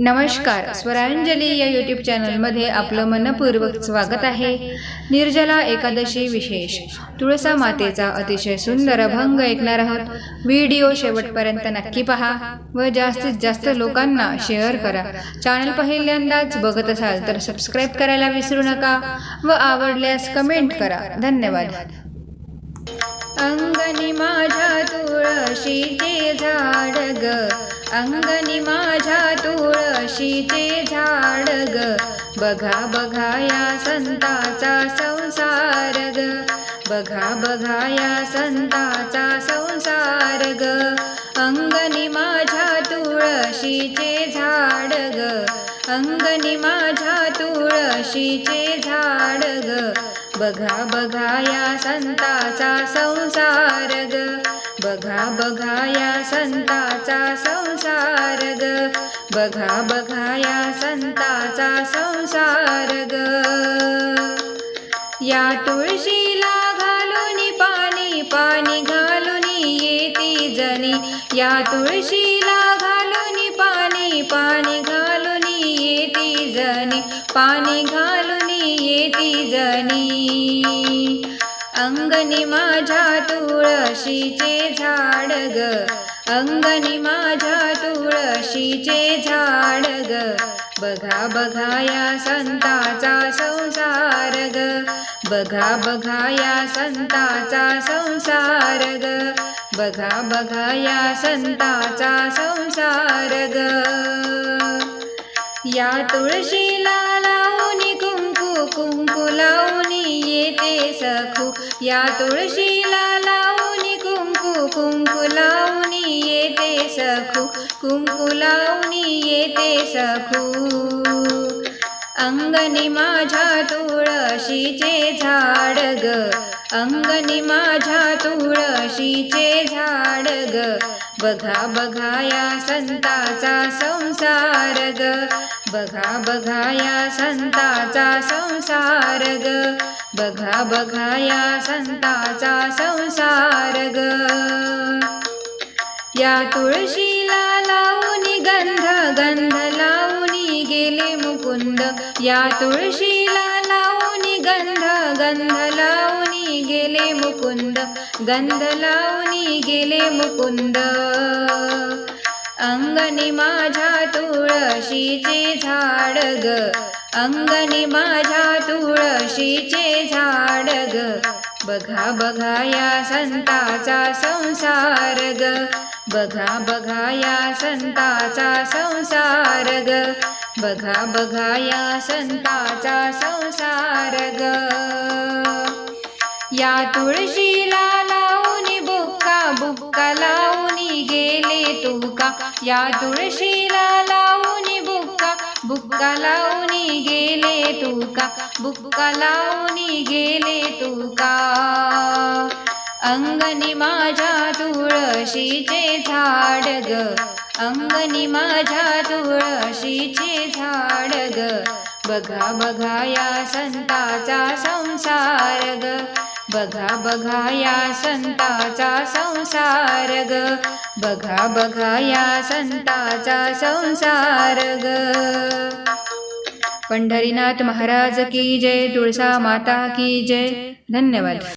नमस्कार, स्वरांजली या यूट्यूब चॅनलमध्ये आपलं मनपूर्वक स्वागत आहे। निर्जला एकादशी विशेष तुळसा मातेचा अतिशय सुंदर अभंग ऐकणार आहोत। व्हिडिओ शेवटपर्यंत नक्की पहा व जास्तीत जास्त लोकांना शेअर करा। चॅनल पहिल्यांदाच बघत असाल तर सबस्क्राइब करायला विसरू नका व आवडल्यास कमेंट करा। धन्यवाद। अंगणी माझ्या तुळशीचे झाड ग, अंगणी माझ्या तुळशीचे झाड ग, बघा बघा या संताचा संसार ग, बघा बघा या संताचा संसार ग। अंगणी माझ्या तुळशीचे झाड ग, अंगणी माझ्या तुळशीचे झाड ग, बघा बघा या संताचा संसार ग, बघा बघा या संताचा संसार ग, बघा बघा या संताचा संसार ग। या तुळशीला घालून पाणी, पाणी घालून येती जनी, या तुळशीला घालून पाणी, पाणी घालून येती जनी, पाणी घालून येती जनी। अंगणी माझ्या तुळशीचे झाड ग, अंगणी माझ्या तुळशीचे झाड ग, बघा बघा या संताचा संसार ग, बघा बघा या संताचा संसार ग, बघा बघा या संताचा संसार ग। या तुळशीला लावून कुंकू, कुंकू लावून येते सखू, या तुळशीला लावून कुंकू, कुंकू लावून येते सखू, कुंकू लावून येते सखू। अंगणी माझ्या तुळशीचे झाड ग, अंगणी माझ्या तुळशीचे झाड ग, बघा बघा या संताचा संसार ग, बघा बघा या संताचा संसार ग, बघा बघा या संताचा संसार ग। या तुळशीला लावून गंध, गंध लावून गेले मुकुंद, या तुळशीला लावून गंध, गंध लावून गेले मुकुंद, गंध लावून गेले मुकुंद। अंगणी माझ्या तुळशीचे झाड ग, अंगणी माझ्या तुळशीचे झाड ग, बघा बघा या संताचा संसार ग, बघा बघा या संताचा संसार ग, बघा बघा या संताचा संसार ग। या तुळशीला लावून बुक्का, बुक्का लावून गेले तुका, या तुळशीला लावून बुक्का, बुक्का लावून गेले तुका, बुक्का लावून गेले तुका। अंगणी माझ्या तुळशीचे झाड ग, अंगणी माझ्या तुळशीचे झाड ग, बघा बघा या संताचा संसार ग, बघा बघा या संताचा संसार ग, बघा बघा या संताचा संसार ग। पंढरीनाथ महाराज की जय, तुळसा माता की जय। धन्यवाद।